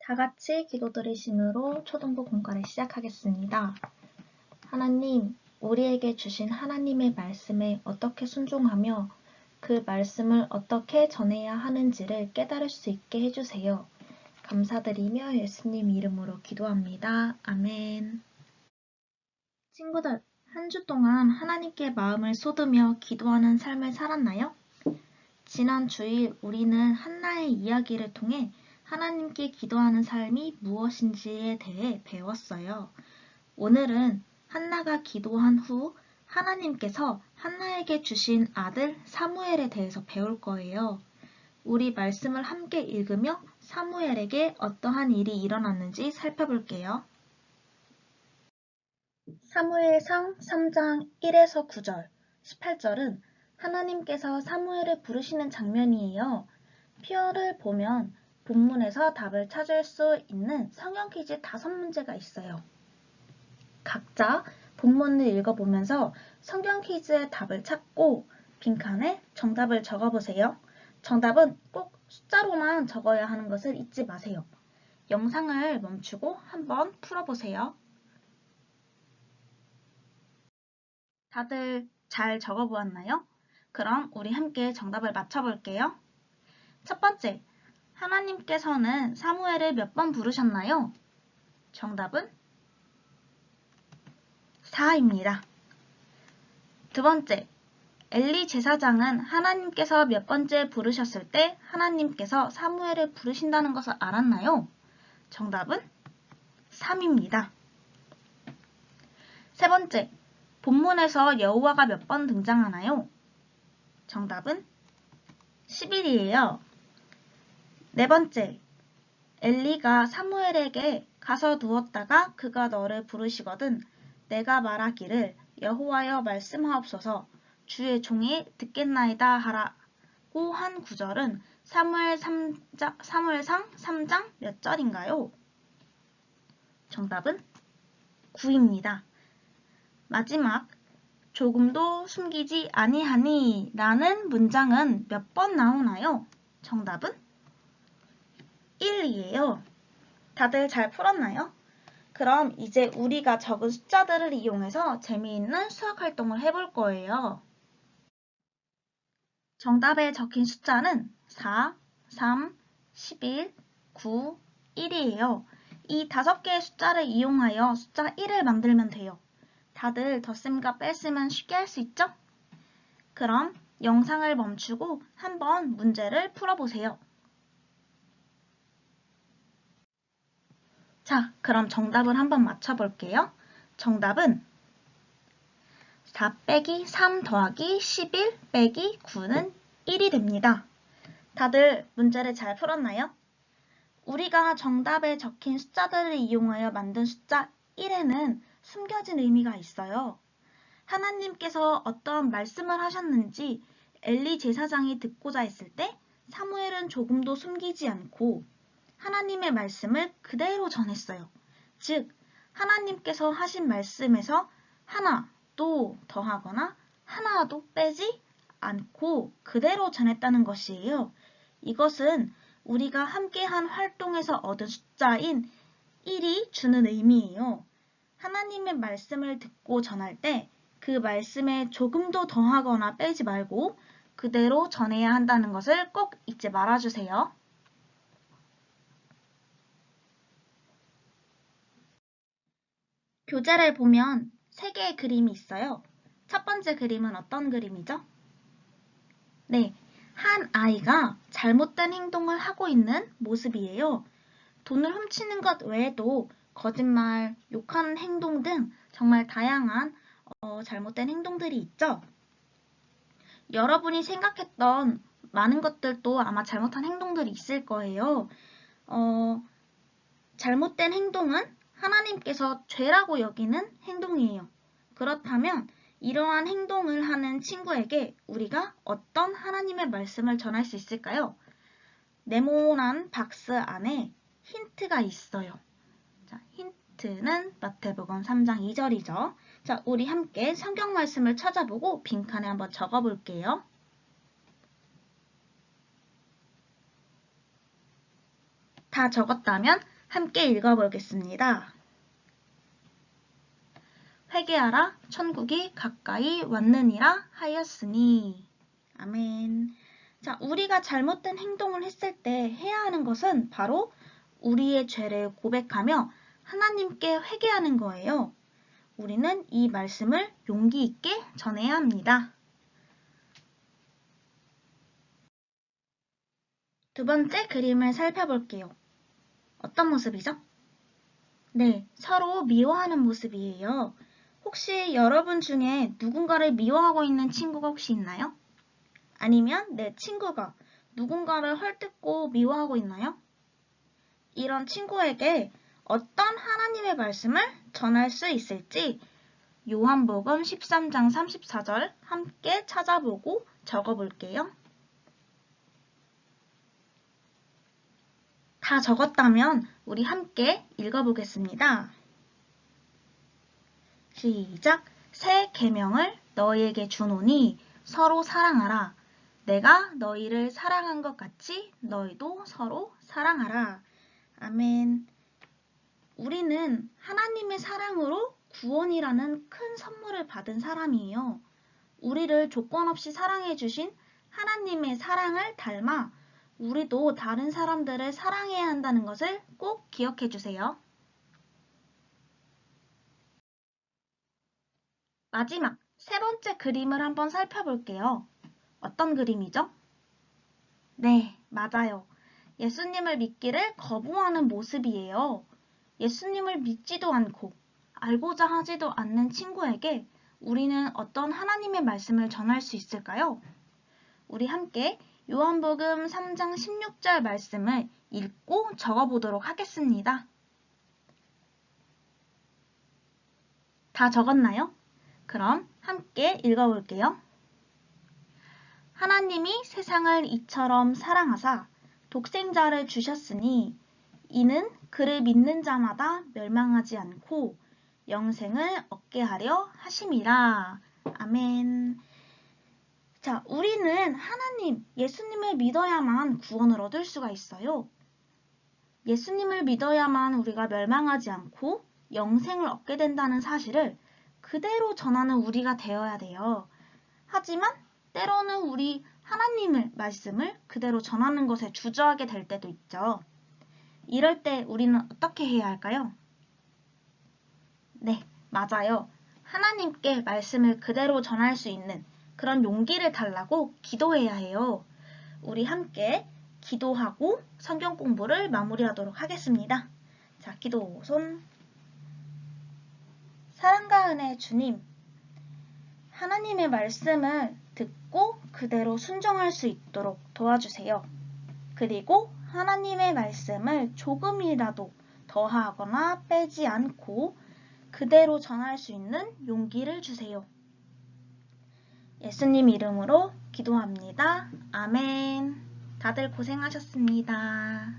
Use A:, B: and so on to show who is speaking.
A: 다 같이 기도드리심으로 초등부 공과를 시작하겠습니다. 하나님, 우리에게 주신 하나님의 말씀에 어떻게 순종하며 그 말씀을 어떻게 전해야 하는지를 깨달을 수 있게 해주세요. 감사드리며 예수님 이름으로 기도합니다. 아멘. 친구들, 한 주 동안 하나님께 마음을 쏟으며 기도하는 삶을 살았나요? 지난 주일 우리는 한나의 이야기를 통해 하나님께 기도하는 삶이 무엇인지에 대해 배웠어요. 오늘은 한나가 기도한 후 하나님께서 한나에게 주신 아들 사무엘에 대해서 배울 거예요. 우리 말씀을 함께 읽으며 사무엘에게 어떠한 일이 일어났는지 살펴볼게요. 사무엘상 3장 1에서 9절, 18절은 하나님께서 사무엘을 부르시는 장면이에요. 표를 보면 본문에서 답을 찾을 수 있는 성경 퀴즈 5문제가 있어요. 각자 본문을 읽어보면서 성경 퀴즈의 답을 찾고 빈칸에 정답을 적어보세요. 정답은 꼭 숫자로만 적어야 하는 것을 잊지 마세요. 영상을 멈추고 한번 풀어보세요. 다들 잘 적어보았나요? 그럼 우리 함께 정답을 맞춰볼게요. 첫 번째, 하나님께서는 사무엘을 몇 번 부르셨나요? 정답은 4입니다. 두 번째, 엘리 제사장은 하나님께서 몇 번째 부르셨을 때 하나님께서 사무엘을 부르신다는 것을 알았나요? 정답은 3입니다. 세 번째, 본문에서 여호와가 몇 번 등장하나요? 정답은 11이에요. 네 번째, 엘리가 사무엘에게 가서 누웠다가 그가 너를 부르시거든 내가 말하기를 여호와여 말씀하옵소서 주의 종이 듣겠나이다 하라고 한 구절은 사무엘상 3장 몇 절인가요? 정답은 9입니다. 마지막, 조금도 숨기지 아니하니 라는 문장은 몇 번 나오나요? 정답은 1이에요. 다들 잘 풀었나요? 그럼 이제 우리가 적은 숫자들을 이용해서 재미있는 수학 활동을 해볼 거예요. 정답에 적힌 숫자는 4, 3, 11, 9, 1이에요. 이 5개의 숫자를 이용하여 숫자 1을 만들면 돼요. 다들 덧셈과 뺄셈은 쉽게 할 수 있죠? 그럼 영상을 멈추고 한번 문제를 풀어보세요. 자, 그럼 정답을 한번 맞춰볼게요. 정답은 4 빼기 3 더하기 11 빼기 9는 1이 됩니다. 다들 문제를 잘 풀었나요? 우리가 정답에 적힌 숫자들을 이용하여 만든 숫자 1에는 숨겨진 의미가 있어요. 하나님께서 어떠한 말씀을 하셨는지 엘리 제사장이 듣고자 했을 때 사무엘은 조금도 숨기지 않고 하나님의 말씀을 그대로 전했어요. 즉, 하나님께서 하신 말씀에서 하나도 더하거나 하나도 빼지 않고 그대로 전했다는 것이에요. 이것은 우리가 함께한 활동에서 얻은 숫자인 1이 주는 의미예요. 하나님의 말씀을 듣고 전할 때 그 말씀에 조금도 더하거나 빼지 말고 그대로 전해야 한다는 것을 꼭 잊지 말아주세요. 교재를 보면 3개의 그림이 있어요. 첫 번째 그림은 어떤 그림이죠? 네, 한 아이가 잘못된 행동을 하고 있는 모습이에요. 돈을 훔치는 것 외에도 거짓말, 욕하는 행동 등 정말 다양한 잘못된 행동들이 있죠. 여러분이 생각했던 많은 것들도 아마 잘못한 행동들이 있을 거예요. 잘못된 행동은 하나님께서 죄라고 여기는 행동이에요. 그렇다면 이러한 행동을 하는 친구에게 우리가 어떤 하나님의 말씀을 전할 수 있을까요? 네모난 박스 안에 힌트가 있어요. 자, 힌트는 마태복음 3장 2절이죠. 자, 우리 함께 성경 말씀을 찾아보고 빈칸에 한번 적어볼게요. 다 적었다면 함께 읽어보겠습니다. 회개하라 천국이 가까이 왔느니라 하였으니. 아멘. 자, 우리가 잘못된 행동을 했을 때 해야 하는 것은 바로 우리의 죄를 고백하며 하나님께 회개하는 거예요. 우리는 이 말씀을 용기 있게 전해야 합니다. 두 번째 그림을 살펴볼게요. 어떤 모습이죠? 네, 서로 미워하는 모습이에요. 혹시 여러분 중에 누군가를 미워하고 있는 친구가 혹시 있나요? 아니면 내 친구가 누군가를 헐뜯고 미워하고 있나요? 이런 친구에게 어떤 하나님의 말씀을 전할 수 있을지 요한복음 13장 34절 함께 찾아보고 적어볼게요. 다 적었다면 우리 함께 읽어보겠습니다. 시작! 새 계명을 너희에게 주노니 서로 사랑하라. 내가 너희를 사랑한 것 같이 너희도 서로 사랑하라. 아멘. 우리는 하나님의 사랑으로 구원이라는 큰 선물을 받은 사람이에요. 우리를 조건 없이 사랑해 주신 하나님의 사랑을 닮아 우리도 다른 사람들을 사랑해야 한다는 것을 꼭 기억해 주세요. 마지막 세 번째 그림을 한번 살펴볼게요. 어떤 그림이죠? 네, 맞아요. 예수님을 믿기를 거부하는 모습이에요. 예수님을 믿지도 않고 알고자 하지도 않는 친구에게 우리는 어떤 하나님의 말씀을 전할 수 있을까요? 우리 함께 요한복음 3장 16절 말씀을 읽고 적어보도록 하겠습니다. 다 적었나요? 그럼 함께 읽어볼게요. 하나님이 세상을 이처럼 사랑하사 독생자를 주셨으니 이는 그를 믿는 자마다 멸망하지 않고 영생을 얻게 하려 하심이라. 아멘. 자, 우리는 하나님, 예수님을 믿어야만 구원을 얻을 수가 있어요. 예수님을 믿어야만 우리가 멸망하지 않고 영생을 얻게 된다는 사실을 그대로 전하는 우리가 되어야 돼요. 하지만 때로는 우리 하나님의 말씀을 그대로 전하는 것에 주저하게 될 때도 있죠. 이럴 때 우리는 어떻게 해야 할까요? 네, 맞아요. 하나님께 말씀을 그대로 전할 수 있는 그런 용기를 달라고 기도해야 해요. 우리 함께 기도하고 성경 공부를 마무리하도록 하겠습니다. 자, 기도 손. 사랑과 은혜의 주님, 하나님의 말씀을 듣고 그대로 순종할 수 있도록 도와주세요. 그리고 하나님의 말씀을 조금이라도 더하거나 빼지 않고 그대로 전할 수 있는 용기를 주세요. 예수님 이름으로 기도합니다. 아멘. 다들 고생하셨습니다.